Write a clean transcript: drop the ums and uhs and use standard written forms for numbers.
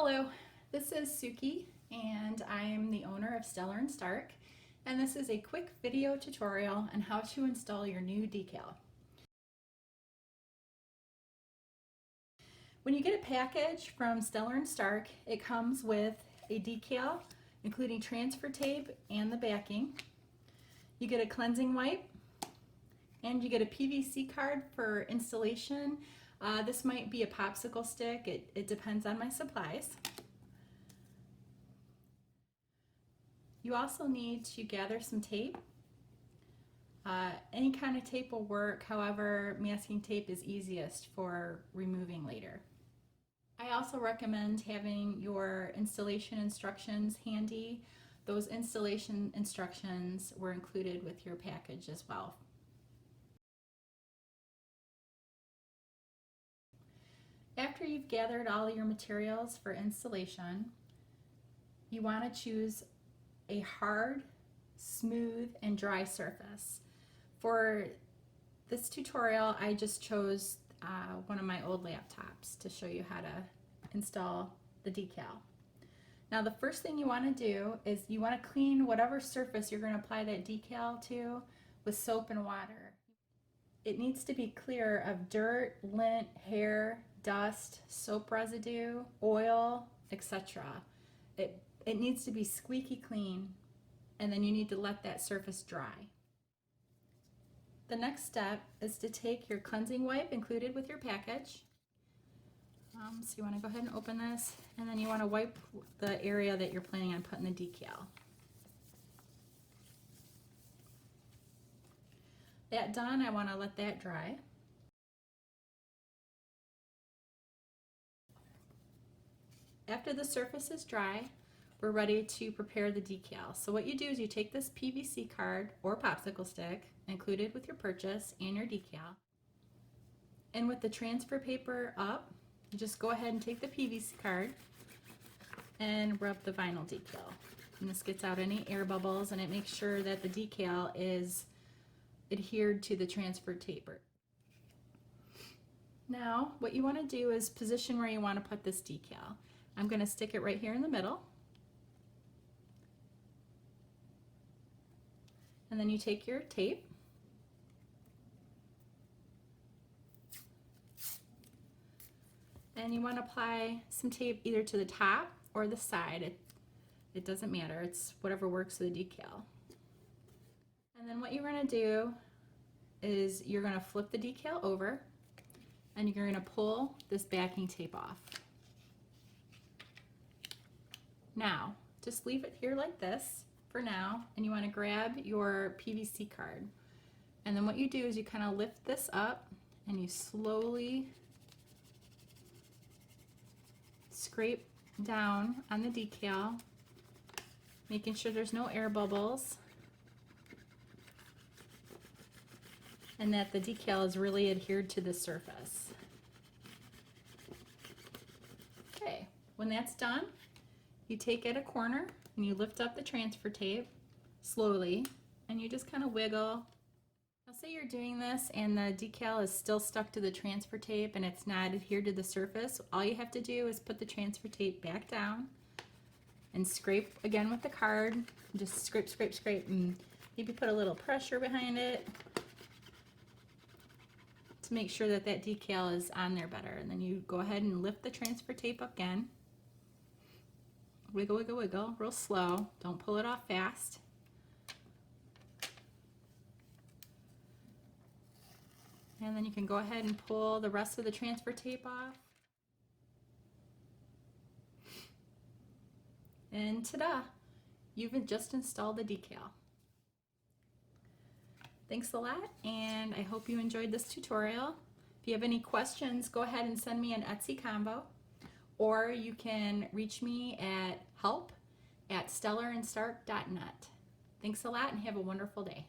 Hello, this is Suki and I am the owner of Stellar & Stark, and this is a quick video tutorial on how to install your new decal. When you get a package from Stellar & Stark, it comes with a decal including transfer tape and the backing. You get a cleansing wipe and you get a PVC card for installation. This might be a popsicle stick, it depends on my supplies. You also need to gather some tape. Any kind of tape will work, however, masking tape is easiest for removing later. I also recommend having your installation instructions handy. Those installation instructions were included with your package as well. After you've gathered all your materials for installation, you want to choose a hard, smooth, and dry surface. For this tutorial, I just chose one of my old laptops to show you how to install the decal. Now the first thing you want to do is you want to clean whatever surface you're going to apply that decal to with soap and water. It needs to be clear of dirt, lint, hair, dust, soap residue, oil, etc. It needs to be squeaky clean, and then you need to let that surface dry. The next step is to take your cleansing wipe included with your package. So you want to go ahead and open this, and then you want to wipe the area that you're planning on putting the decal. That done, I want to let that dry. After the surface is dry, we're ready to prepare the decal. So what you do is you take this PVC card or popsicle stick included with your purchase and your decal, and with the transfer paper up, you just go ahead and take the PVC card and rub the vinyl decal. And this gets out any air bubbles, and it makes sure that the decal is adhered to the transfer paper. Now what you want to do is position where you want to put this decal. I'm going to stick it right here in the middle. And then you take your tape and you want to apply some tape either to the top or the side. It doesn't matter, it's whatever works for the decal. And then what you're going to do is you're going to flip the decal over and you're going to pull this backing tape off. Now, just leave it here like this for now, and you want to grab your PVC card. And then what you do is you kind of lift this up and you slowly scrape down on the decal, making sure there's no air bubbles and that the decal is really adhered to the surface. Okay, when that's done, you take at a corner and you lift up the transfer tape slowly and you just kind of wiggle. Now say you're doing this and the decal is still stuck to the transfer tape and it's not adhered to the surface. All you have to do is put the transfer tape back down and scrape again with the card. Just scrape, scrape, scrape, and maybe put a little pressure behind it to make sure that that decal is on there better. And then you go ahead and lift the transfer tape up again. Wiggle, wiggle, wiggle, real slow. Don't pull it off fast. And then you can go ahead and pull the rest of the transfer tape off. And ta-da! You've just installed the decal. Thanks a lot, and I hope you enjoyed this tutorial. If you have any questions, go ahead and send me an Etsy combo, or you can reach me at help@stellarandstark.net. Thanks a lot and have a wonderful day.